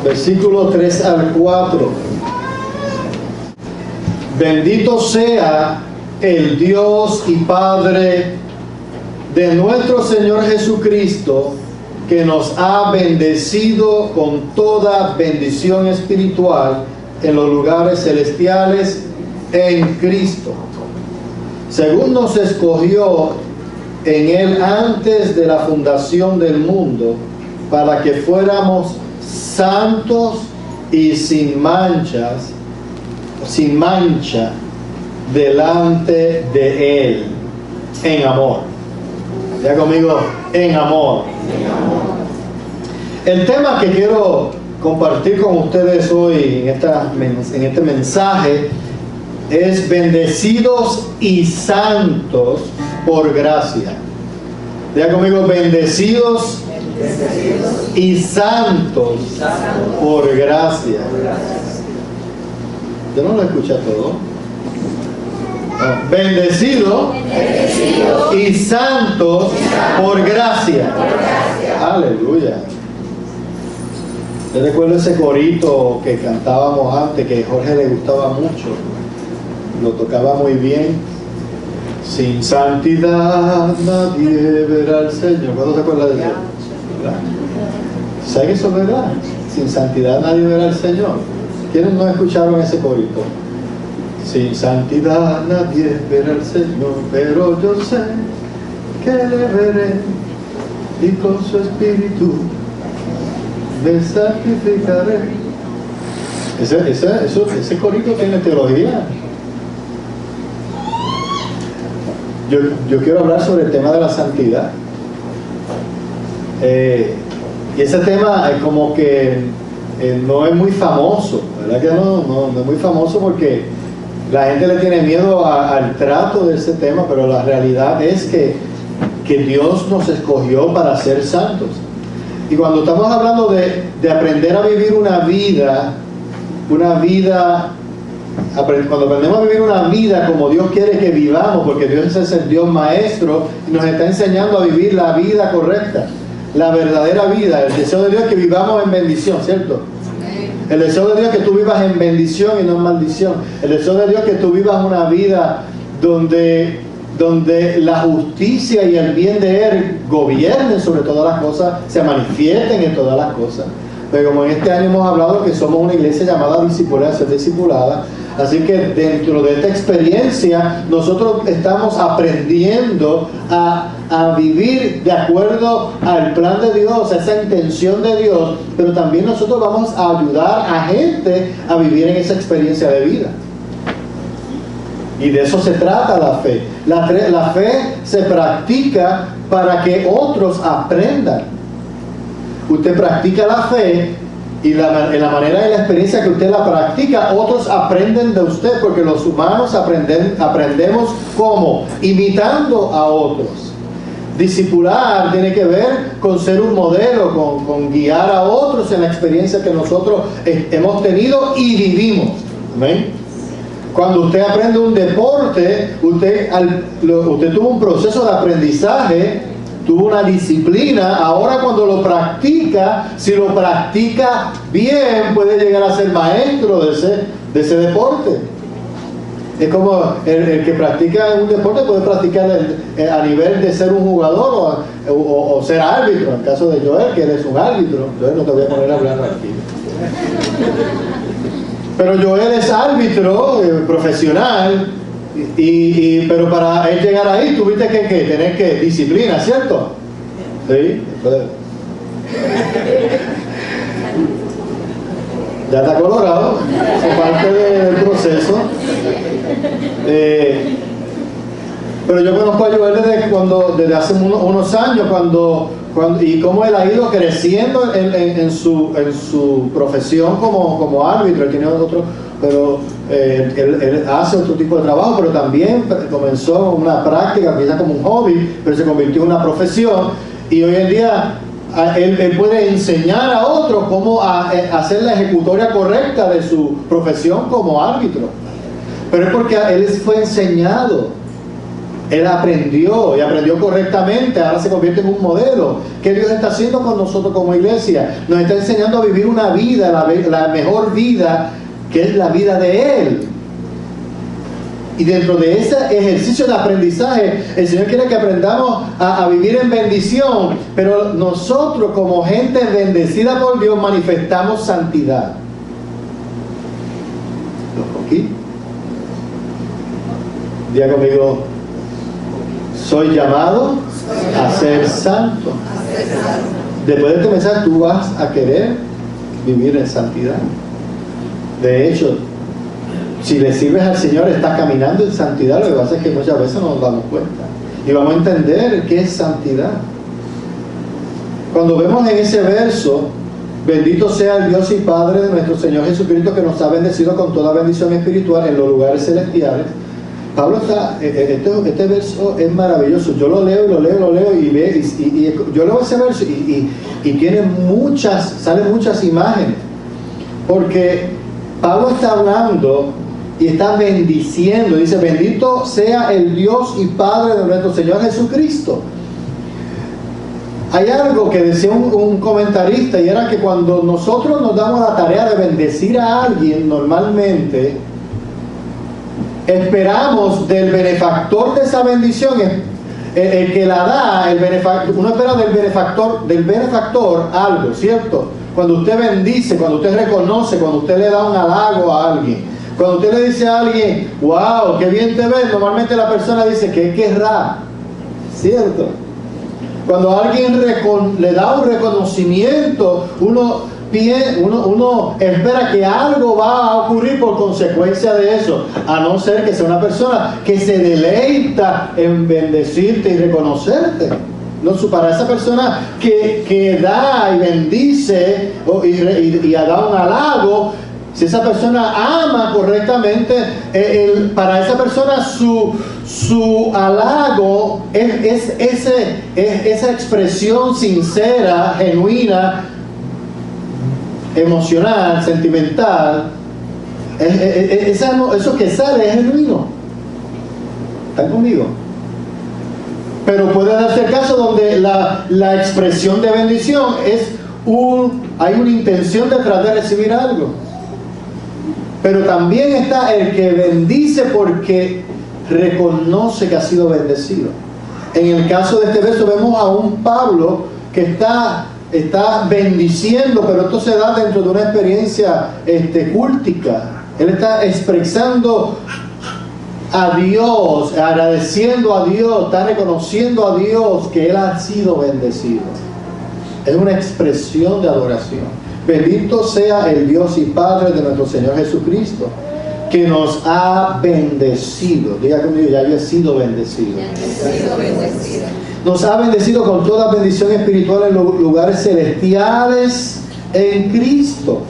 versículo 3 al 4. Bendito sea el Dios y Padre de nuestro Señor Jesucristo, que nos ha bendecido con toda bendición espiritual en los lugares celestiales en Cristo, según nos escogió en Él antes de la fundación del mundo, para que fuéramos santos y sin mancha delante de Él, en amor. Ya conmigo, en amor. El tema que quiero compartir con ustedes hoy en este mensaje es bendecidos y santos por gracia. Ya conmigo, bendecidos y santos por gracia. Yo no lo escuché todo. Bendecido y santos por gracia. Aleluya. Yo recuerdo ese corito que cantábamos antes, que a Jorge le gustaba mucho. Lo tocaba muy bien. Sin santidad nadie verá al Señor. ¿Cuándo se acuerda de eso? ¿Saben eso, verdad? Sin santidad nadie verá al Señor. ¿Quiénes no escucharon ese corito? Sin santidad nadie verá al Señor, pero yo sé que le veré y con su espíritu me santificaré. Ese corito tiene teología. Yo quiero hablar sobre el tema de la santidad. Y ese tema es como que no es muy famoso, ¿verdad que no es muy famoso porque la gente le tiene miedo al trato de ese tema, pero la realidad es que Dios nos escogió para ser santos. Y cuando estamos hablando de aprender a vivir una vida, cuando aprendemos a vivir una vida como Dios quiere que vivamos, porque Dios es el Dios maestro y nos está enseñando a vivir la vida correcta, la verdadera vida. El deseo de Dios es que vivamos en bendición, ¿cierto? El deseo de Dios es que tú vivas en bendición y no en maldición. El deseo de Dios es que tú vivas una vida donde la justicia y el bien de Él gobiernen sobre todas las cosas, se manifiesten en todas las cosas. Pero como en este año hemos hablado que somos una iglesia llamada discipulada, ser discipulada, así que dentro de esta experiencia nosotros estamos aprendiendo a vivir de acuerdo al plan de Dios, a esa intención de Dios, pero también nosotros vamos a ayudar a gente a vivir en esa experiencia de vida. Y de eso se trata la fe. La fe se practica para que otros aprendan. Usted practica la fe y en la manera y la experiencia que usted la practica, otros aprenden de usted, porque los humanos aprendemos ¿cómo? Imitando a otros. Discipular tiene que ver con ser un modelo, con guiar a otros en la experiencia que nosotros hemos tenido y vivimos. ¿Amén? Cuando usted aprende un deporte, usted tuvo un proceso de aprendizaje, tuvo una disciplina. Ahora cuando lo practica, si lo practica bien, puede llegar a ser maestro de ese deporte. Es como el que practica un deporte puede practicar a nivel de ser un jugador o ser árbitro. En el caso de Joel, que él es un árbitro. Joel, no te voy a poner a hablar aquí. Pero Joel es árbitro profesional, pero para él llegar ahí tuviste que tener que disciplina, ¿cierto? Sí. Ya está colorado, es parte del proceso. Pero yo conozco a Joel desde hace unos años, y cómo él ha ido creciendo en su profesión como árbitro. Él tiene otro, pero él hace otro tipo de trabajo, pero también comenzó una práctica, quizás como un hobby, pero se convirtió en una profesión, y hoy en día él puede enseñar a otros cómo hacer la ejecutoria correcta de su profesión como árbitro. Pero es porque él fue enseñado Él aprendió y aprendió correctamente, ahora se convierte en un modelo. ¿Qué Dios está haciendo con nosotros como iglesia? Nos está enseñando a vivir una vida, la mejor vida, que es la vida de Él. Y dentro de ese ejercicio de aprendizaje, el Señor quiere que aprendamos a vivir en bendición, pero nosotros como gente bendecida por Dios manifestamos santidad. ¿Aquí? Diga conmigo, soy llamado a ser santo. Después de este mensaje tú vas a querer vivir en santidad. De hecho, si le sirves al Señor, estás caminando en santidad. Lo que pasa es que muchas veces no nos damos cuenta. Y vamos a entender qué es santidad. Cuando vemos en ese verso, bendito sea el Dios y Padre de nuestro Señor Jesucristo, que nos ha bendecido con toda bendición espiritual en los lugares celestiales. Pablo está, este verso es maravilloso. Yo lo leo y yo leo ese verso y tiene salen muchas imágenes. Porque Pablo está hablando y está bendiciendo. Dice, bendito sea el Dios y Padre de nuestro Señor Jesucristo. Hay algo que decía un comentarista, y era que cuando nosotros nos damos la tarea de bendecir a alguien, normalmente esperamos del benefactor de esa bendición, el que la da, uno espera del benefactor algo, ¿cierto? Cuando usted bendice, cuando usted reconoce, cuando usted le da un halago a alguien, cuando usted le dice a alguien, wow, qué bien te ves, normalmente la persona dice, ¿qué querrá? ¿Cierto? Cuando alguien le da un reconocimiento, uno espera que algo va a ocurrir por consecuencia de eso, a no ser que sea una persona que se deleita en bendecirte y reconocerte. No, para esa persona que da y bendice y da un halago, si esa persona ama correctamente, para esa persona su halago es esa expresión sincera, genuina, emocional, sentimental. Eso que sale es genuino. ¿Están conmigo? Pero puede darse el caso donde la expresión de bendición hay una intención detrás de recibir algo. Pero también está el que bendice porque reconoce que ha sido bendecido. En el caso de este verso vemos a un Pablo que está bendiciendo, pero esto se da dentro de una experiencia cúltica. Él está expresando a Dios, agradeciendo a Dios, está reconociendo a Dios que Él ha sido bendecido. Es una expresión de adoración. Bendito sea el Dios y Padre de nuestro Señor Jesucristo, que nos ha bendecido. Diga conmigo, ya yo he sido bendecido. Nos ha bendecido con toda bendición espiritual en los lugares celestiales en Cristo.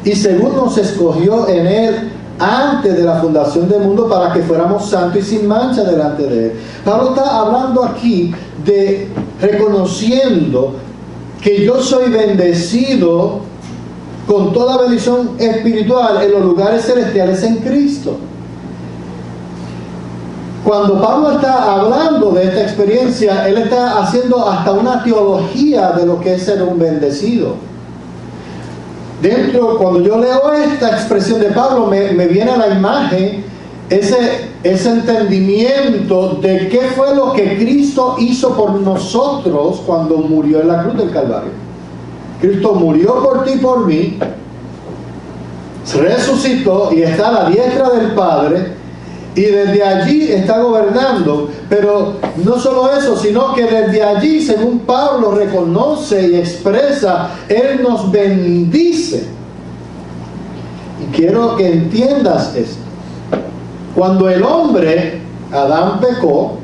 Y según nos escogió en Él antes de la fundación del mundo para que fuéramos santos y sin mancha delante de Él. Pablo está hablando aquí de reconociendo que yo soy bendecido con toda bendición espiritual en los lugares celestiales en Cristo. Cuando Pablo está hablando de esta experiencia, él está haciendo hasta una teología de lo que es ser un bendecido. Cuando yo leo esta expresión de Pablo, me viene a la imagen ese entendimiento de qué fue lo que Cristo hizo por nosotros cuando murió en la cruz del Calvario. Cristo murió por ti y por mí, resucitó y está a la diestra del Padre, y desde allí está gobernando. Pero no solo eso, sino que desde allí, según Pablo reconoce y expresa, Él nos bendice. Y quiero que entiendas esto. Cuando el hombre, Adán, pecó,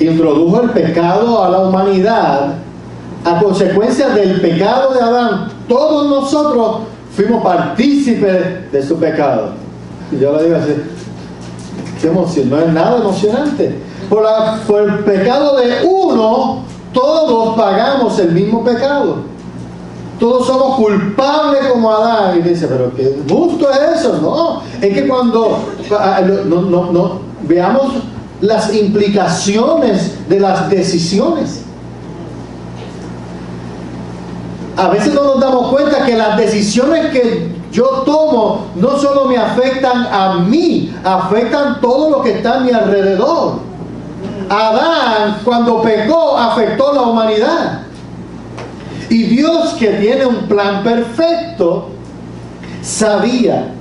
introdujo el pecado a la humanidad, a consecuencia del pecado de Adán, todos nosotros fuimos partícipes de su pecado. Y yo lo digo así, qué emoción, no es nada emocionante. Por el pecado de uno, todos pagamos el mismo pecado. Todos somos culpables como Adán. Y dice, pero qué justo es eso. No, es que cuando veamos las implicaciones de las decisiones. A veces no nos damos cuenta que las decisiones que yo tomo no solo me afectan a mí, afectan todo lo que está a mi alrededor. Adán, cuando pecó, afectó a la humanidad. Y Dios, que tiene un plan perfecto, sabía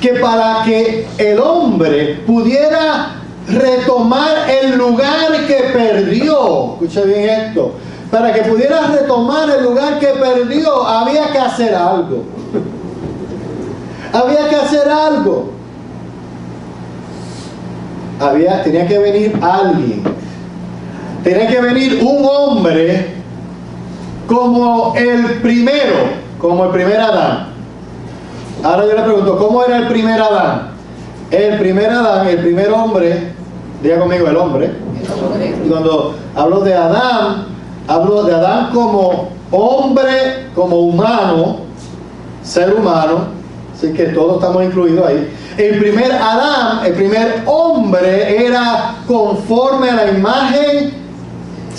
que para que el hombre pudiera retomar el lugar que perdió, escucha bien esto, para que pudiera retomar el lugar que perdió, había que hacer algo. Había que hacer algo. Tenía que venir alguien. Tenía que venir un hombre como el primer Adán. Ahora yo le pregunto, ¿cómo era el primer Adán? El primer Adán, el primer hombre, diga conmigo el hombre. Y cuando hablo de Adán como hombre, como humano, ser humano, así que todos estamos incluidos ahí. El primer Adán, el primer hombre, era conforme a la imagen y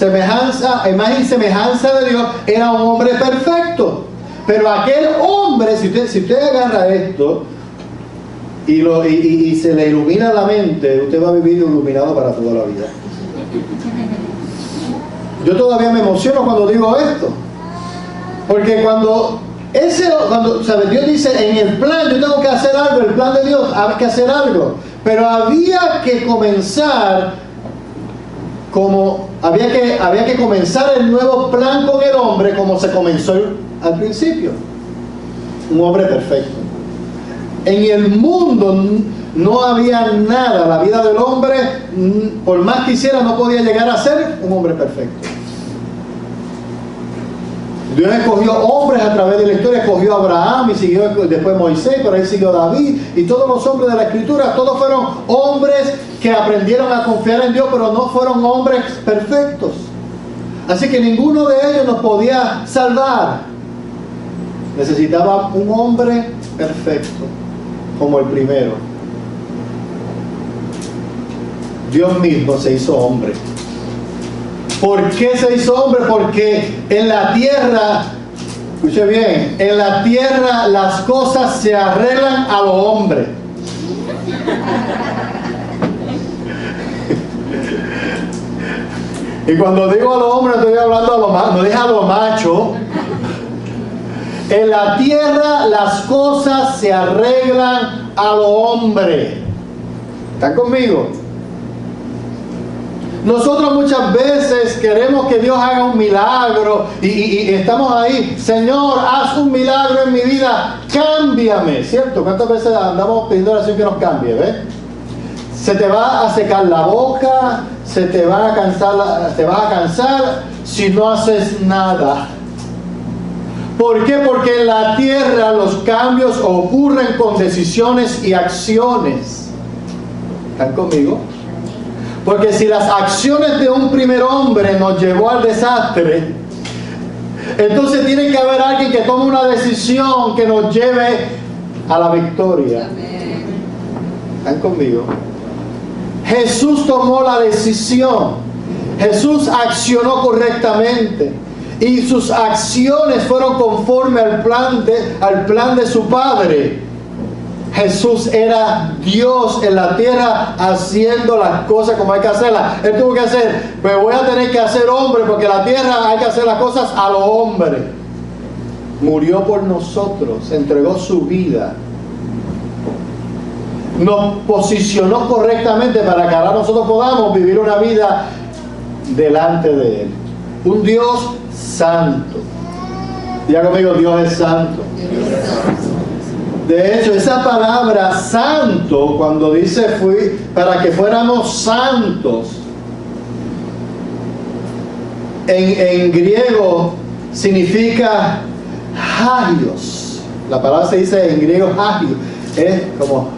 semejanza de Dios, era un hombre perfecto. Pero aquel hombre, si usted agarra esto y se le ilumina la mente, usted va a vivir iluminado para toda la vida. Yo todavía me emociono cuando digo esto, porque cuando ¿sabe? Dios dice, en el plan yo tengo que hacer algo, el plan de Dios hay que hacer algo, pero había que comenzar había que comenzar el nuevo plan con el hombre como se comenzó al principio. Un hombre perfecto. En el mundo no había nada, la vida del hombre, por más que hiciera, no podía llegar a ser un hombre perfecto. Dios escogió hombres a través de la historia, escogió a Abraham y siguió después Moisés, por ahí siguió David y todos los hombres de la Escritura. Todos fueron hombres que aprendieron a confiar en Dios, pero no fueron hombres perfectos. Así que ninguno de ellos nos podía salvar. Necesitaba un hombre perfecto, como el primero. Dios mismo se hizo hombre. ¿Por qué se hizo hombre? Porque en la tierra, escuche bien, en la tierra las cosas se arreglan a lo hombre. Y cuando digo a lo hombre, estoy hablando a lo macho, no dije a lo macho. En la tierra las cosas se arreglan a lo hombre. ¿Están conmigo? Nosotros muchas veces queremos que Dios haga un milagro y estamos ahí, Señor, haz un milagro en mi vida, cámbiame, ¿cierto? ¿Cuántas veces andamos pidiendo oración que nos cambie, ¿ves? Se te va a secar la boca, te vas a cansar si no haces nada. ¿Por qué? Porque en la tierra los cambios ocurren con decisiones y acciones. ¿Están conmigo? Porque si las acciones de un primer hombre nos llevó al desastre, entonces tiene que haber alguien que tome una decisión que nos lleve a la victoria. ¿Están conmigo? Jesús tomó la decisión. Jesús accionó correctamente. Y sus acciones fueron conforme al plan de su Padre. Jesús era Dios en la tierra haciendo las cosas como hay que hacerlas. Él tuvo que hacer, pues voy a tener que hacer hombre, porque en la tierra hay que hacer las cosas a lo hombre. Murió por nosotros, entregó su vida. Nos posicionó correctamente para que ahora nosotros podamos vivir una vida delante de Él. Un Dios santo. Diga conmigo, Dios es santo. De hecho, esa palabra santo, cuando dice para que fuéramos santos, en griego significa hagios. La palabra se dice en griego hagios. Es como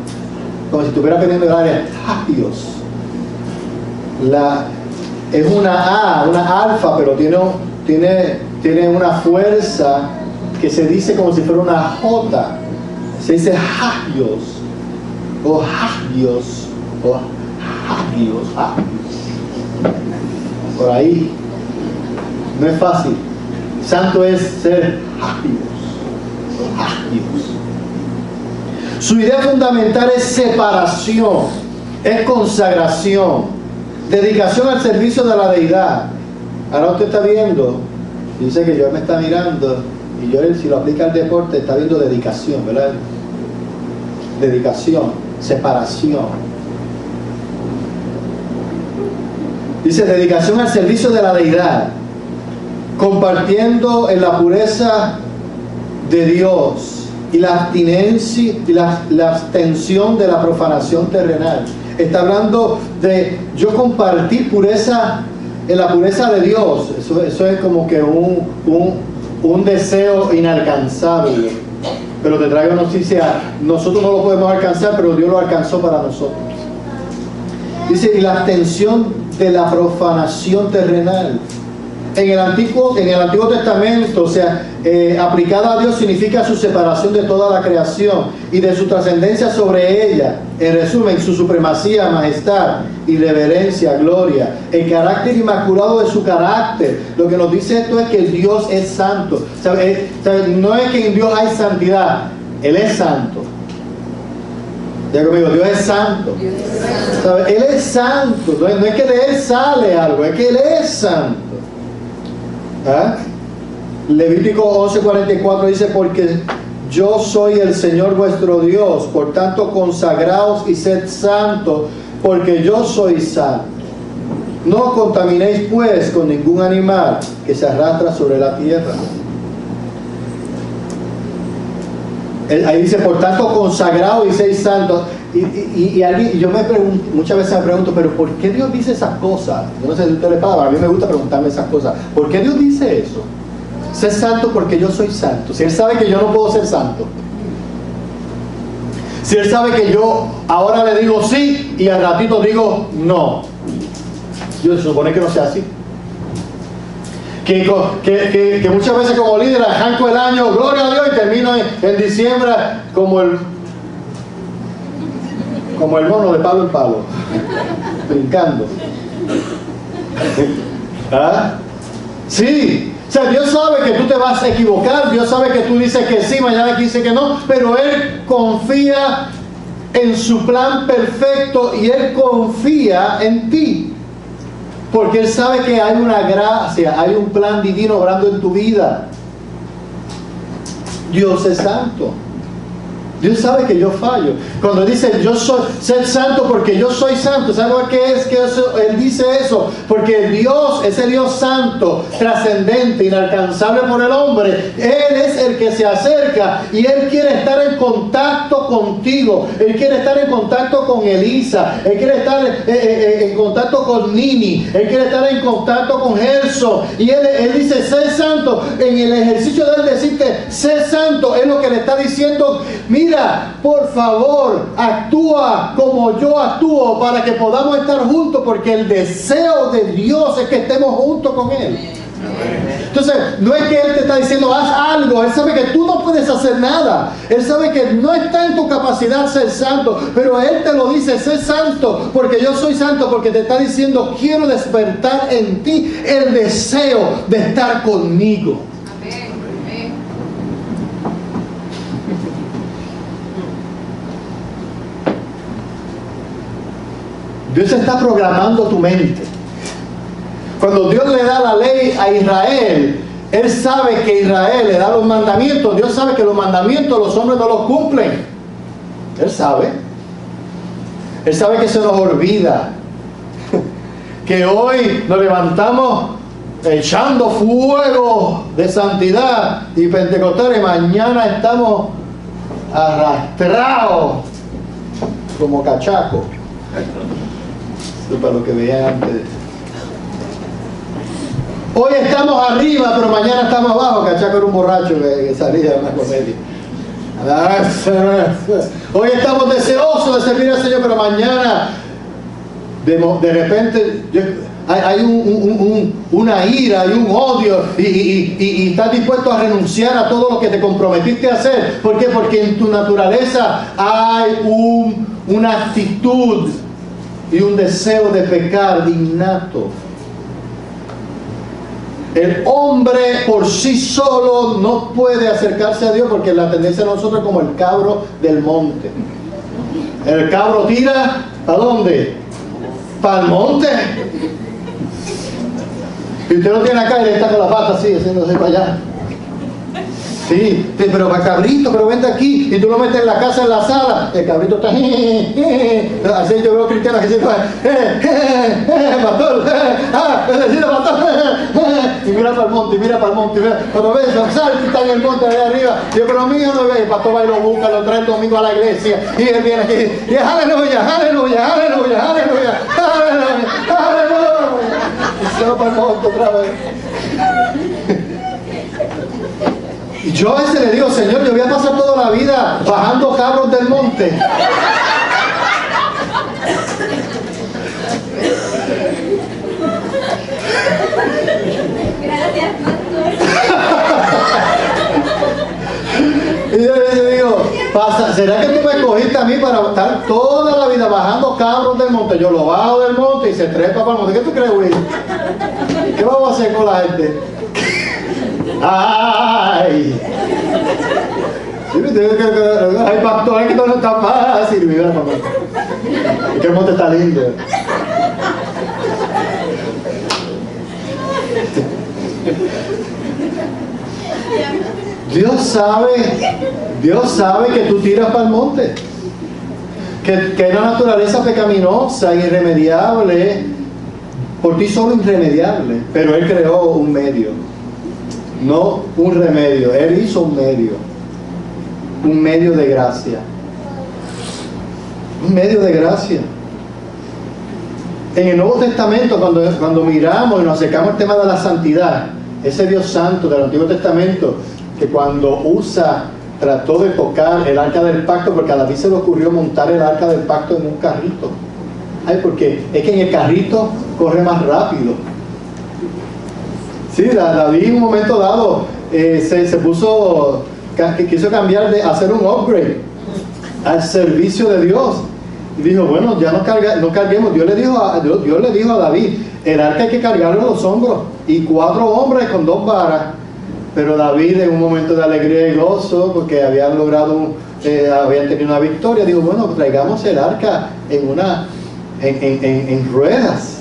si estuviera aprendiendo el área hagios. Es una A, una alfa, pero tiene una fuerza que se dice como si fuera una J. Se dice hagios, o hagios, o Dios, por ahí. No es fácil. Santo es ser Dios. Su idea fundamental es separación, es consagración, dedicación al servicio de la deidad. Ahora usted está viendo, dice que yo me está mirando, y yo si lo aplica al deporte, está viendo dedicación, ¿verdad? Dedicación, separación. Dice dedicación al servicio de la deidad, compartiendo en la pureza de Dios y la abstinencia y la abstención de la profanación terrenal. Está hablando de yo compartir pureza en la pureza de Dios. Eso es como que un deseo inalcanzable. Pero te traigo noticia, nosotros no lo podemos alcanzar, pero Dios lo alcanzó para nosotros. Dice, y la abstención de la profanación terrenal. En el Antiguo Testamento, o sea, aplicada a Dios significa su separación de toda la creación y de su trascendencia sobre ella. En resumen, su supremacía, majestad, irreverencia, gloria, el carácter inmaculado de su carácter. Lo que nos dice esto es que Dios es santo. No es que en Dios hay santidad, Él es santo. Ya conmigo, Dios es santo. Él es santo. No es que de Él sale algo, es que Él es santo. Levítico 11:44 dice, porque yo soy el Señor vuestro Dios, por tanto consagraos y sed santos, porque yo soy santo. No os contaminéis pues con ningún animal que se arrastra sobre la tierra. Ahí dice, por tanto consagraos y sed santos. Y yo me pregunto, muchas veces me pregunto, pero ¿por qué Dios dice esas cosas? Yo no sé si usted le paga, a mí me gusta preguntarme esas cosas. ¿Por qué Dios dice eso? Sé santo porque yo soy santo. Si Él sabe que yo no puedo ser santo. Si Él sabe que yo ahora le digo sí y al ratito digo no. Yo se supone que no sea así. Que muchas veces como líder arranco el año, gloria a Dios, y termino en diciembre como el mono de palo en palo, brincando. Sí, o sea, Dios sabe que tú te vas a equivocar, Dios sabe que tú dices que sí, mañana dice que no, pero Él confía en su plan perfecto y Él confía en ti. Porque Él sabe que hay una gracia, hay un plan divino obrando en tu vida. Dios es santo. Dios sabe que yo fallo. Cuando dice yo soy ser santo porque yo soy santo, ¿sabe qué es? Él dice eso porque Dios es el Dios santo, trascendente, inalcanzable por el hombre. Él es el que se acerca y Él quiere estar en contacto contigo. Él quiere estar en contacto con Elisa. Él quiere estar en contacto con Nini. Él quiere estar en contacto con Gerson. Y él dice, sé santo. En el ejercicio de Él decirte, sé santo, es lo que le está diciendo. Mira, por favor, actúa como yo actúo para que podamos estar juntos, porque el deseo de Dios es que estemos juntos con Él. Entonces, no es que Él te está diciendo haz algo, Él sabe que tú no puedes hacer nada, Él sabe que no está en tu capacidad ser santo, pero Él te lo dice, sé santo porque yo soy santo, porque te está diciendo quiero despertar en ti el deseo de estar conmigo. Dios está programando tu mente. Cuando Dios le da la ley a Israel, Él sabe que Israel le da los mandamientos. Dios sabe que los mandamientos los hombres no los cumplen. Él sabe. Él sabe que se nos olvida. Que hoy nos levantamos echando fuego de santidad y pentecostales, y mañana estamos arrastrados como cachacos. Para lo que veía antes. Hoy estamos arriba, pero mañana estamos abajo. Cachaco era un borracho que salía de una comedia. Hoy estamos deseosos de servir al Señor, pero mañana de repente hay una ira, hay un odio y estás dispuesto a renunciar a todo lo que te comprometiste a hacer. ¿Por qué? Porque en tu naturaleza hay una actitud y un deseo de pecar innato. El hombre por sí solo no puede acercarse a Dios porque la tendencia de nosotros es como el cabro del monte. El cabro tira, ¿a dónde? Para el monte. Y usted lo tiene acá y le está con la pata así, haciéndose para allá. Sí, pero va cabrito, pero vente aquí. Y tú lo metes en la casa, en la sala. El cabrito está. Así yo veo cristianos que dicen, pastor, pastor. Y mira para el monte, mira para el monte. Cuando ves, salta y está en el monte de arriba. Yo, pero mío no ve. El pastor va y lo busca, lo trae el domingo a la iglesia. Y él viene aquí. Y aleluya, aleluya, aleluya, aleluya, aleluya, aleluya. Y se va para el monte otra vez. Y yo a veces le digo, Señor, yo voy a pasar toda la vida bajando cabros del monte. Gracias, pastor. Y yo le digo, ¿será que tú me escogiste a mí para estar toda la vida bajando cabros del monte? Yo lo bajo del monte y se trepa para el monte. ¿Qué tú crees, Will? ¿Qué vamos a hacer con la gente? ¡Ay! Ay, pastor, es que todo no está fácil. Mira, papá. Es que el monte está lindo. Dios sabe que tú tiras para el monte. Que es una naturaleza pecaminosa, irremediable, por ti solo irremediable. Pero Él creó un medio. No un remedio, Él hizo un medio de gracia. Un medio de gracia. En el Nuevo Testamento, cuando miramos y nos acercamos al tema de la santidad, ese Dios santo del Antiguo Testamento, que cuando trató de tocar el arca del pacto, porque a David se le ocurrió montar el arca del pacto en un carrito. Ay, porque es que en el carrito corre más rápido. Sí, David en un momento dado se puso, que quiso cambiar de hacer un upgrade al servicio de Dios. Y dijo, bueno, ya no carguemos. Dios le dijo a David, el arca hay que cargarlo en los hombros. Y 4 hombres con 2 varas. Pero David, en un momento de alegría y gozo, porque habían tenido una victoria, dijo, bueno, traigamos el arca en ruedas.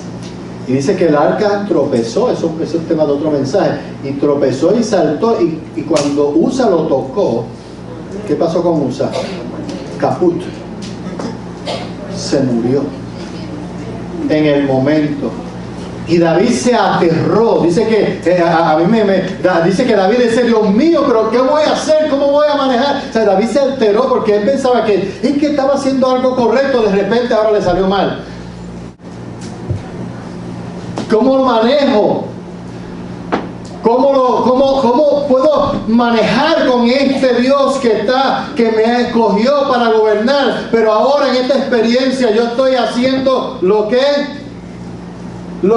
Y dice que el arca tropezó, eso es el tema de otro mensaje, y tropezó y saltó, y cuando Usa lo tocó, ¿qué pasó con Usa? Caput. Se murió en el momento. Y David se aterró. Dice que dice que David dice, Dios mío, pero ¿qué voy a hacer? ¿Cómo voy a manejar? O sea, David se alteró porque él pensaba que estaba haciendo algo correcto, de repente ahora le salió mal. ¿Cómo lo manejo? ¿Cómo puedo manejar con este Dios que me escogió para gobernar? Pero ahora en esta experiencia yo estoy haciendo lo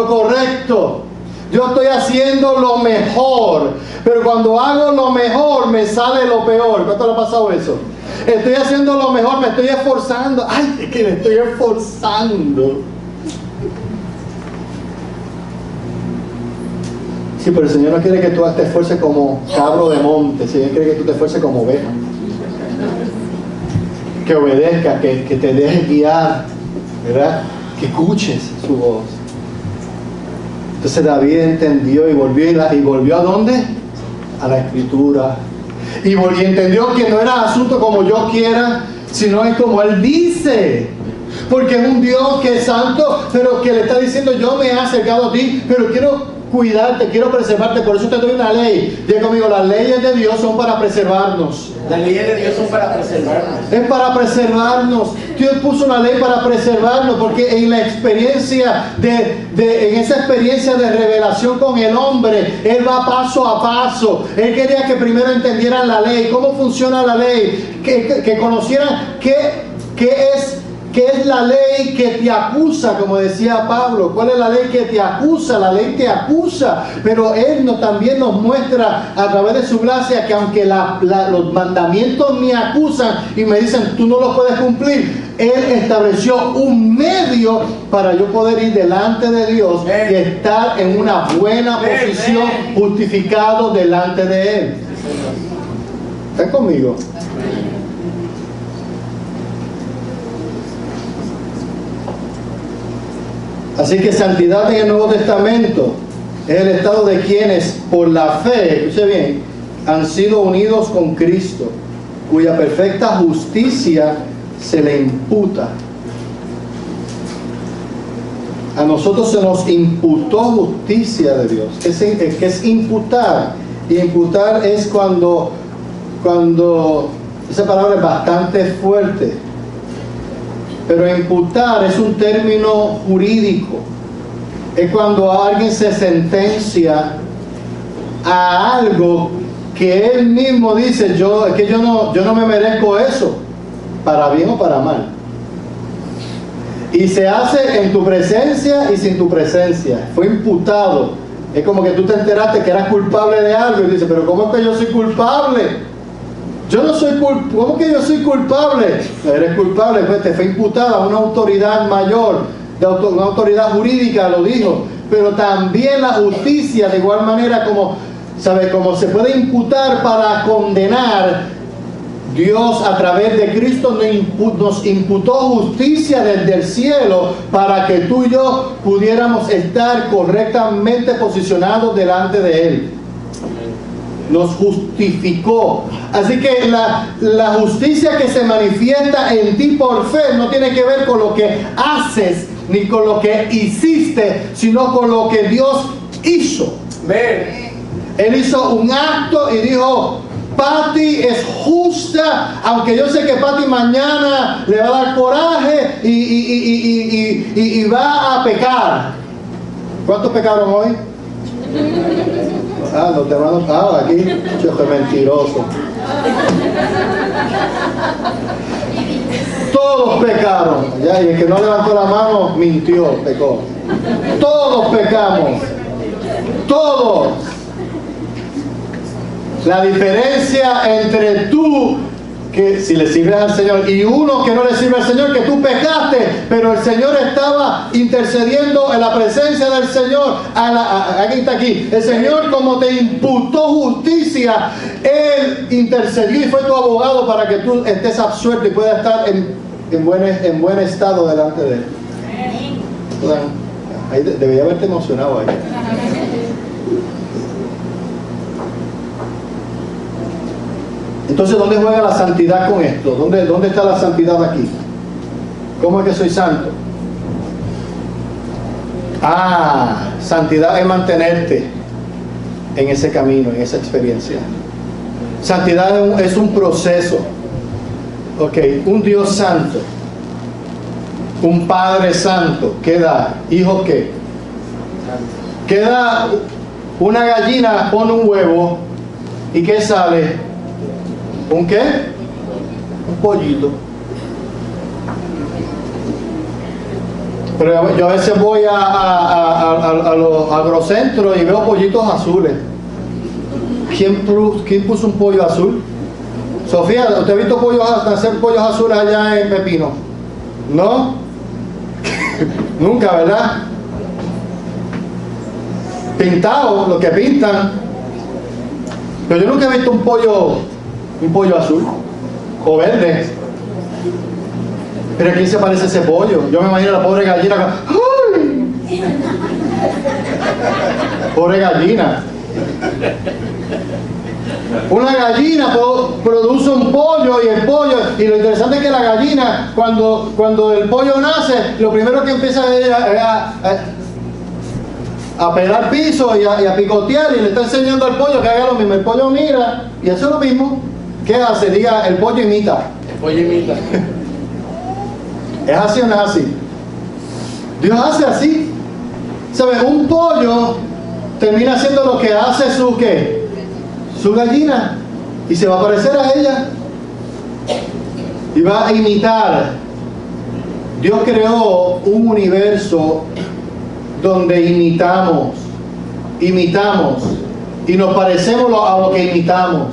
correcto. Yo estoy haciendo lo mejor. Pero cuando hago lo mejor me sale lo peor. ¿Cuánto le ha pasado eso? Estoy haciendo lo mejor, me estoy esforzando. Ay, es que me estoy esforzando. Sí, pero el Señor no quiere que tú te esfuerces como cabro de monte. El Señor quiere que tú te esfuerces como oveja. Que obedezcas, que te dejes guiar, ¿verdad? Que escuches su voz. Entonces David entendió y volvió ¿a dónde? A la Escritura. Y entendió que no era asunto como yo quiera, sino es como Él dice. Porque es un Dios que es santo, pero que le está diciendo, yo me he acercado a ti, pero quiero cuidarte, quiero preservarte, por eso te doy una ley. Diga conmigo, las leyes de Dios son para preservarnos. Las leyes de Dios son para preservarnos. Es para preservarnos. Dios puso una ley para preservarnos, porque en la experiencia en esa experiencia de revelación con el hombre, Él va paso a paso. Él quería que primero entendieran la ley, cómo funciona la ley, que conocieran qué es ¿Qué es la ley que te acusa? Como decía Pablo, ¿cuál es la ley que te acusa? La ley te acusa, pero Él también nos muestra a través de su gracia que aunque los mandamientos me acusan y me dicen tú no los puedes cumplir, Él estableció un medio para yo poder ir delante de Dios y estar en una buena posición, justificado delante de Él. ¿Están conmigo? Así que santidad en el Nuevo Testamento es el estado de quienes por la fe, escuche bien, han sido unidos con Cristo, cuya perfecta justicia se le imputa. A nosotros se nos imputó justicia de Dios. ¿Qué es imputar? Y imputar es cuando esa palabra es bastante fuerte. Pero imputar es un término jurídico. Es cuando alguien se sentencia a algo que él mismo dice, yo no me merezco eso, para bien o para mal. Y se hace en tu presencia y sin tu presencia. Fue imputado. Es como que tú te enteraste que eras culpable de algo y dices, pero ¿cómo es que yo soy culpable? Yo no soy culpable. ¿Cómo que yo soy culpable? Eres culpable, pues te fue imputada una autoridad mayor, una autoridad jurídica lo dijo. Pero también la justicia, de igual manera como se puede imputar para condenar, Dios a través de Cristo nos imputó justicia desde el cielo para que tú y yo pudiéramos estar correctamente posicionados delante de Él. Nos justificó. Así que la justicia que se manifiesta en ti por fe no tiene que ver con lo que haces ni con lo que hiciste, sino con lo que Dios hizo. Él hizo un acto y dijo, Patty es justa, aunque yo sé que Patty mañana le va a dar coraje y va a pecar. ¿Cuántos pecaron hoy? Los hermanos, aquí, yo soy mentiroso. Todos pecaron, ya, y el que no levantó la mano mintió, pecó. Todos pecamos, todos. La diferencia entre tú, que si le sirves al Señor, y uno que no le sirve al Señor, que tú pecaste, pero el Señor estaba intercediendo en la presencia del Señor. Aquí está aquí. El Señor, como te imputó justicia, Él intercedió y fue tu abogado para que tú estés absuelto y puedas estar en buen estado delante de Él. Ahí debería haberte emocionado ahí. Entonces, ¿dónde juega la santidad con esto? ¿Dónde está la santidad aquí? ¿Cómo es que soy santo? Santidad es mantenerte en ese camino, en esa experiencia. Santidad es un proceso. Ok, un Dios santo, un Padre santo, ¿qué da? ¿Hijo qué? ¿Qué da? Una gallina pone un huevo y ¿qué sale? ¿Un qué? Un pollito. Pero yo a veces voy a los agrocentros y veo pollitos azules. ¿Quién puso un pollo azul? Sofía, ¿usted ha visto nacer pollos azules allá en Pepino? ¿No? Nunca, ¿verdad? Pintados, los que pintan. Pero yo nunca he visto un pollo azul o verde. Pero ¿a quién se parece ese pollo? Yo me imagino a la pobre gallina. ¡Ay! Pobre gallina. Una gallina produce un pollo y lo interesante es que la gallina cuando el pollo nace, lo primero que empieza es a pelar piso y a picotear, y le está enseñando al pollo que haga lo mismo. El pollo mira y hace lo mismo. ¿Qué hace? Diga, el pollo imita. El pollo imita. ¿Es así o no es así? Dios hace así. ¿Sabes? Un pollo termina haciendo lo que hace su gallina, y se va a parecer a ella y va a imitar. Dios creó un universo donde imitamos y nos parecemos a lo que imitamos.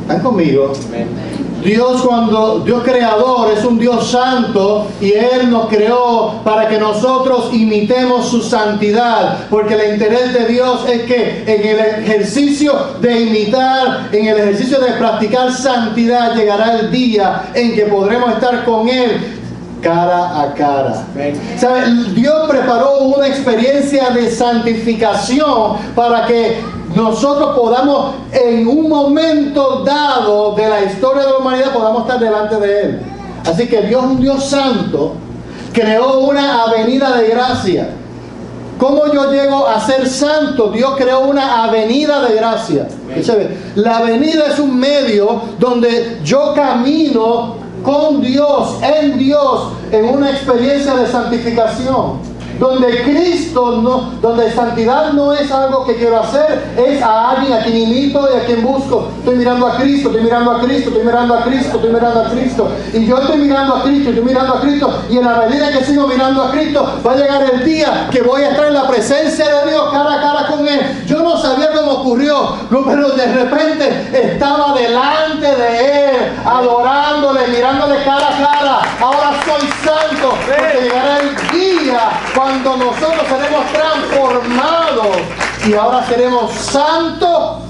¿Están conmigo? Dios creador es un Dios santo y Él nos creó para que nosotros imitemos su santidad, porque el interés de Dios es que en el ejercicio de imitar, en el ejercicio de practicar santidad, llegará el día en que podremos estar con Él cara a cara. ¿Sabe? Dios preparó una experiencia de santificación para que nosotros podamos en un momento dado de la historia de la humanidad podamos estar delante de Él. Así que Dios, un Dios santo, creó una avenida de gracia. ¿Cómo yo llego a ser santo? Dios creó una avenida de gracia. La avenida es un medio donde yo camino con Dios, en una experiencia de santificación. Donde donde santidad no es algo que quiero hacer, es a alguien a quien imito y a quien busco. Estoy mirando a Cristo, estoy mirando a Cristo, estoy mirando a Cristo, estoy mirando a Cristo. Y yo estoy mirando a Cristo, estoy mirando a Cristo. Y en la medida que sigo mirando a Cristo, va a llegar el día que voy a estar en la presencia de Dios cara a cara con Él. Yo no sabía cómo ocurrió, pero de repente estaba delante de Él, adorándole, mirándole cara a cara. Ahora soy santo, porque llegará el día cuando nosotros seremos transformados y ahora seremos santos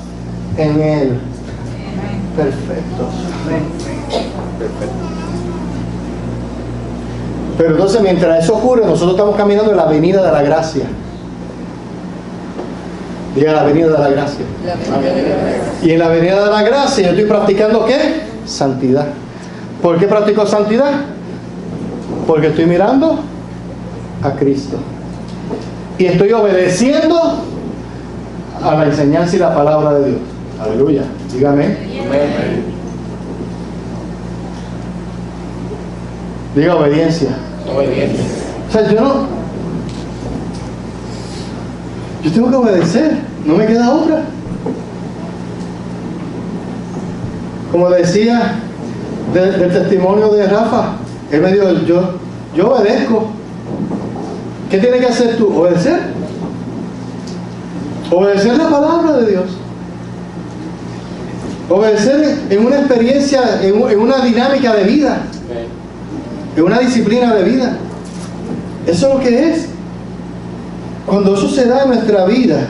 en Él. Perfecto. Pero entonces mientras eso ocurre, nosotros estamos caminando en la avenida de la gracia. Diga la avenida de la gracia. Y en la avenida de la gracia yo estoy practicando ¿qué? Santidad. ¿Por qué practico santidad? Porque estoy mirando a Cristo y estoy obedeciendo a la enseñanza y la palabra de Dios. Aleluya, dígame. Amén. Diga obediencia. O sea, yo tengo que obedecer, no me queda otra. Como decía del testimonio de Rafa, él me dijo, yo obedezco. ¿Qué tienes que hacer tú? Obedecer. Obedecer la palabra de Dios. Obedecer en una experiencia, en una dinámica de vida. En una disciplina de vida. Eso es lo que es. Cuando eso se da en nuestra vida,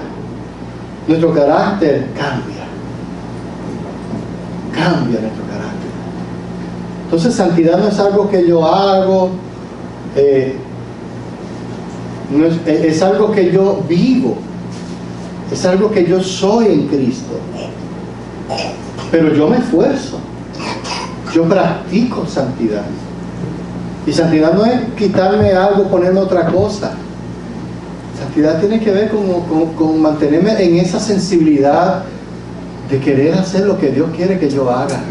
nuestro carácter cambia. Cambia nuestro carácter. Entonces santidad no es algo que yo hago. No es algo que yo vivo, es algo que yo soy en Cristo, pero yo me esfuerzo, yo practico santidad. Y santidad no es quitarme algo, ponerme otra cosa. Santidad tiene que ver con mantenerme en esa sensibilidad de querer hacer lo que Dios quiere que yo haga,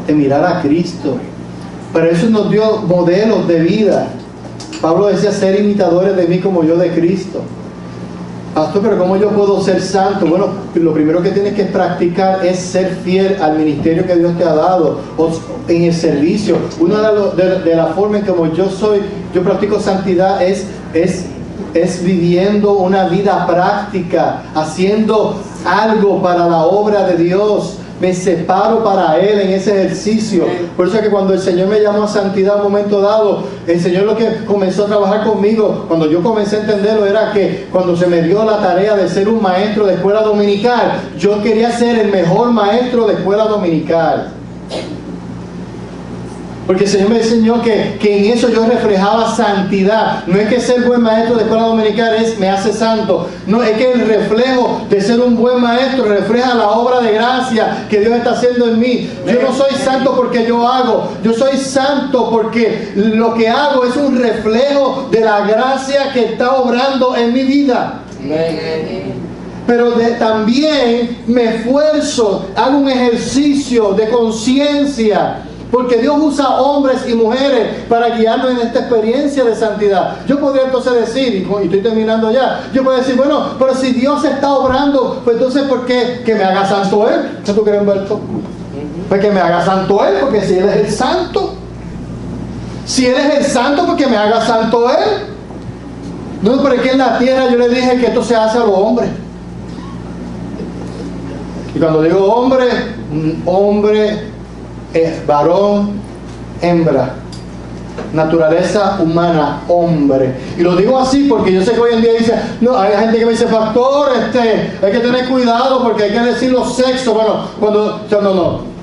de mirar a Cristo. Para eso nos dio modelos de vida. Pablo decía, ser imitadores de mí como yo de Cristo. Pastor, pero ¿cómo yo puedo ser santo? Bueno, lo primero que tienes que practicar es ser fiel al ministerio que Dios te ha dado, o en el servicio. Una de las formas en como yo practico santidad es viviendo una vida práctica, haciendo algo para la obra de Dios. Me separo para Él en ese ejercicio. Por eso es que cuando el Señor me llamó a santidad a un momento dado, el Señor lo que comenzó a trabajar conmigo, cuando yo comencé a entenderlo, era que cuando se me dio la tarea de ser un maestro de escuela dominical, yo quería ser el mejor maestro de escuela dominical. Porque el Señor me enseñó que en eso yo reflejaba santidad. No es que ser buen maestro de escuela dominical me hace santo. No, es que el reflejo de ser un buen maestro refleja la obra de gracia que Dios está haciendo en mí. Yo no soy santo porque yo hago. Yo soy santo porque lo que hago es un reflejo de la gracia que está obrando en mi vida. Pero también me esfuerzo, hago un ejercicio de conciencia. Porque Dios usa hombres y mujeres para guiarnos en esta experiencia de santidad. Yo podría entonces decir, y estoy terminando ya, yo puedo decir, bueno, pero si Dios está obrando, pues entonces ¿por qué? Que me haga santo Él. ¿Qué tú crees, Humberto? Pues que me haga santo Él, porque si Él es el santo. Si Él es el santo, pues que me haga santo Él. No, pero es que en la tierra yo le dije que esto se hace a los hombres. Y cuando digo hombre, hombre es varón, hembra. Naturaleza humana, hombre. Y lo digo así porque yo sé que hoy en día dice, no, hay gente que me dice, pastor, hay que tener cuidado porque hay que decir los sexos. Bueno, no.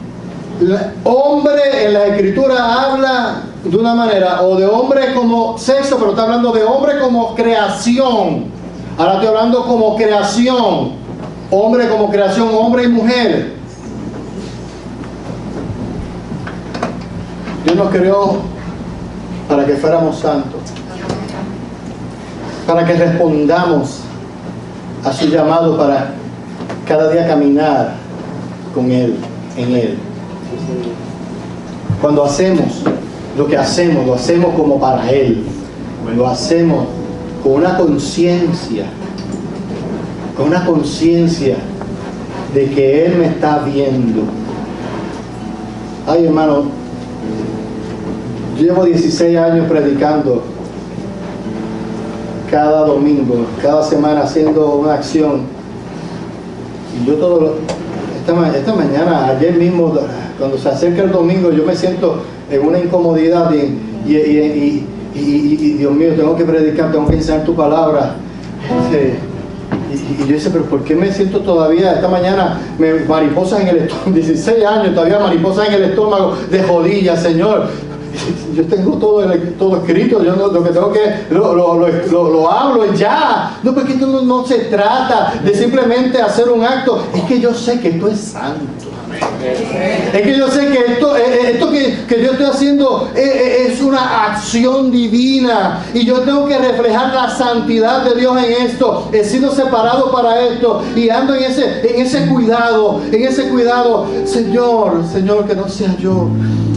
Hombre en la escritura habla de una manera, o de hombre como sexo, pero está hablando de hombre como creación. Ahora estoy hablando como creación. Hombre como creación, hombre y mujer. Dios nos creó para que fuéramos santos, para que respondamos a su llamado para cada día caminar con Él, en Él. Cuando hacemos lo que hacemos, lo hacemos como para Él, lo hacemos con una conciencia de que Él me está viendo. Ay, hermano, yo llevo 16 años predicando cada domingo, cada semana haciendo una acción. Y yo esta mañana, ayer mismo, cuando se acerca el domingo, yo me siento en una incomodidad y Dios mío, tengo que predicar, tengo que enseñar tu palabra. Y yo decía, pero ¿por qué me siento todavía? Esta mañana mariposas en el estómago, 16 años, todavía mariposas en el estómago de rodillas, Señor. Yo tengo todo escrito, yo lo que tengo que lo hablo ya. No, porque esto no se trata de simplemente hacer un acto, es que yo sé que esto es santo. Es que yo sé que esto que yo estoy haciendo es una acción divina y yo tengo que reflejar la santidad de Dios en esto. He sido separado para esto y ando en ese cuidado, Señor, que no sea yo.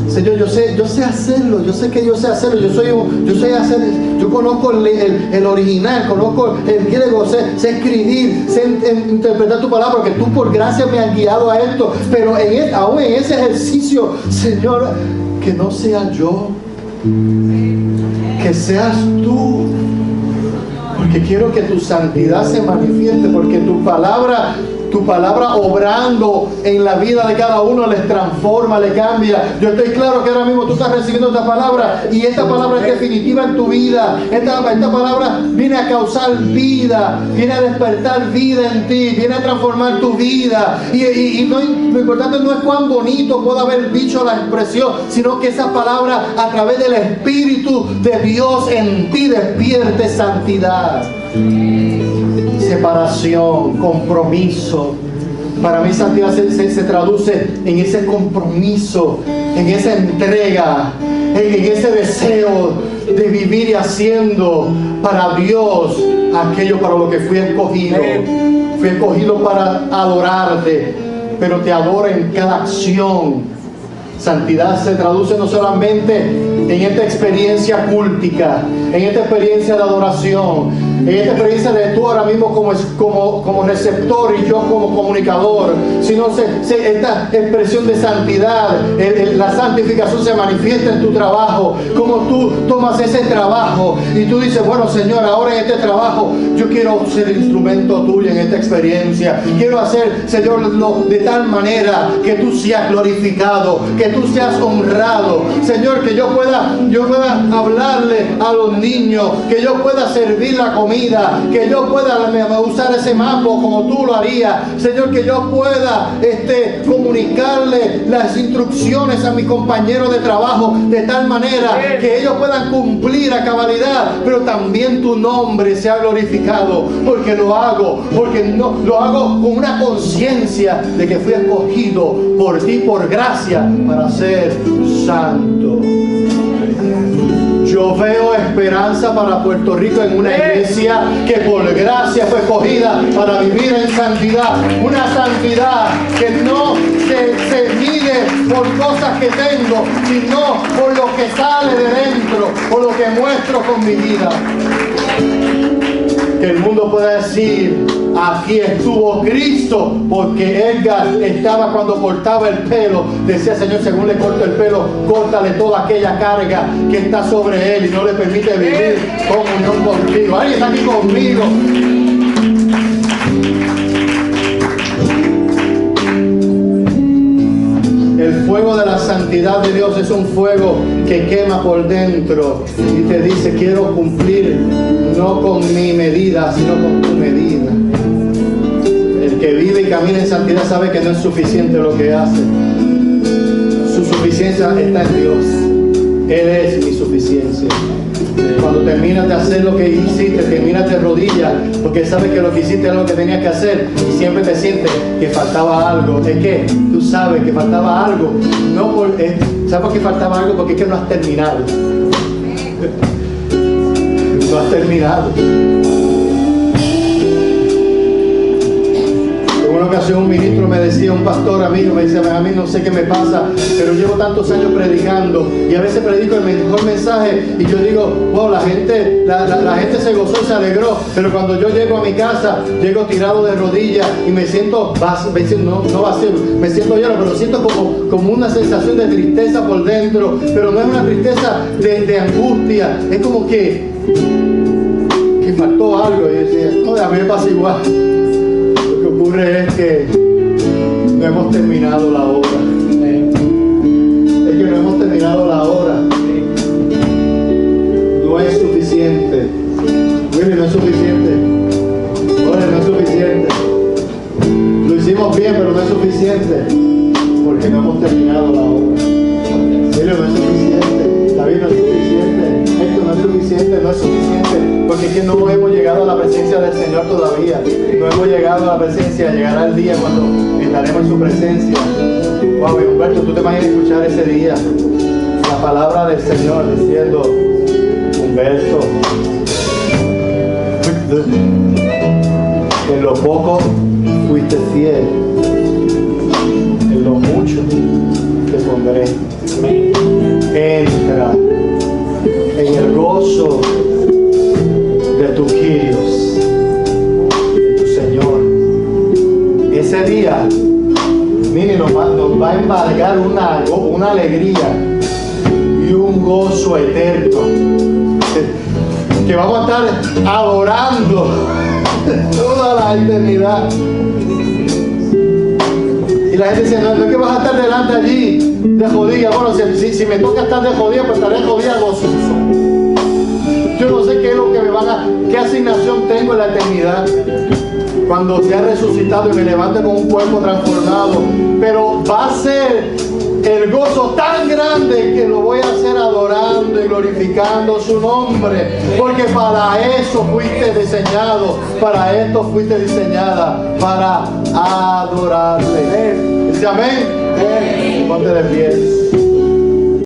Señor, yo sé hacerlo, yo sé que yo sé hacerlo, yo conozco el original, conozco el griego, sé escribir, sé interpretar tu palabra, porque tú por gracia me has guiado a esto, pero aún en ese ejercicio, Señor, que no sea yo, que seas tú, porque quiero que tu santidad se manifieste, porque tu palabra obrando en la vida de cada uno les transforma, les cambia. Yo estoy claro que ahora mismo tú estás recibiendo esta palabra y esta palabra es definitiva en tu vida. Esta palabra viene a causar vida, viene a despertar vida en ti, viene a transformar tu vida. Y lo importante no es cuán bonito pueda haber dicho la expresión, sino que esa palabra a través del Espíritu de Dios en ti despierte santidad, separación, compromiso. Para mí santidad se traduce en ese compromiso, en esa entrega, en ese deseo de vivir y haciendo para Dios aquello para lo que fui escogido. Fui escogido para adorarte, pero te adoro en cada acción. Santidad se traduce no solamente en esta experiencia cultica, en esta experiencia de adoración, en esta experiencia de tú ahora mismo como receptor y yo como comunicador, sino esta expresión de santidad, la santificación se manifiesta en tu trabajo, como tú tomas ese trabajo y tú dices, bueno, Señor, ahora en este trabajo yo quiero ser instrumento tuyo en esta experiencia, quiero hacer, Señor, de tal manera que tú seas glorificado, que tú seas honrado, Señor, que yo pueda hablarle a los niños, que yo pueda servir la comida, que yo pueda usar ese mambo como tú lo harías, Señor, que yo pueda comunicarle las instrucciones a mis compañeros de trabajo de tal manera que ellos puedan cumplir a cabalidad, pero también tu nombre sea glorificado, porque lo hago con una conciencia de que fui escogido por ti por gracia para ser santo. Yo veo esperanza para Puerto Rico en una iglesia que por gracia fue escogida para vivir en santidad. Una santidad que no se mide por cosas que tengo, sino por lo que sale de dentro, por lo que muestro con mi vida. Que el mundo pueda decir: aquí estuvo Cristo, porque Edgar estaba cuando cortaba el pelo. Decía: Señor, según le corto el pelo, córtale toda aquella carga que está sobre él y no le permite vivir comunión contigo. ¿Alguien está aquí conmigo? El fuego de la santidad de Dios es un fuego que quema por dentro y te dice: quiero cumplir no con mi medida, sino con tu medida. El que vive y camina en santidad sabe que no es suficiente lo que hace. Su suficiencia está en Dios. Él es mi suficiencia. Cuando terminas de hacer lo que hiciste, terminas de rodillas, porque sabes que lo que hiciste es lo que tenías que hacer, y siempre te sientes que faltaba algo. Es que tú sabes que faltaba algo. ¿Sabes por qué faltaba algo? Porque es que no has terminado. No has terminado. En una ocasión un ministro me decía, un pastor amigo, me decía: a mí no sé qué me pasa, pero llevo tantos años predicando y a veces predico el mejor mensaje y yo digo: wow, la gente se gozó y se alegró, pero cuando yo llego a mi casa, llego tirado de rodillas y me siento vacío, no vacío, me siento lleno, pero siento como una sensación de tristeza por dentro, pero no es una tristeza de angustia, es como que faltó algo. Y yo decía: no, a mí me pasa igual. Lo que ocurre es que no hemos terminado la obra. Es que no hemos terminado la obra. No es suficiente. Willy, no es suficiente. Oye, no es suficiente. Lo hicimos bien, pero no es suficiente. Porque no hemos terminado la obra. Willy, no es suficiente. David, no es suficiente. Esto no es suficiente, no es suficiente. Porque es que no hemos llegado a la presencia del Señor todavía. No hemos llegado a la presencia. Llegará el día cuando estaremos en su presencia. Wow, Humberto, tú te imaginas escuchar ese día la palabra del Señor diciendo: Humberto, en lo poco fuiste fiel, en lo mucho te pondré. Entra en el gozo de tu Kyrios, de tu Señor. Ese día, mire, nos va a embargar una alegría y un gozo eterno, que vamos a estar adorando toda la eternidad. Y la gente dice: no es que vas a estar delante allí de rodillas. Bueno, si me toca estar de rodillas, pues estaré de rodillas gozoso. Yo no sé qué es lo que qué asignación tengo en la eternidad, cuando sea resucitado y me levante con un cuerpo transformado. Pero va a ser el gozo tan grande que lo voy a hacer adorando y glorificando su nombre, porque para eso fuiste diseñado, para esto fuiste diseñada, para adorarle. Dice amén. Ponte de pie.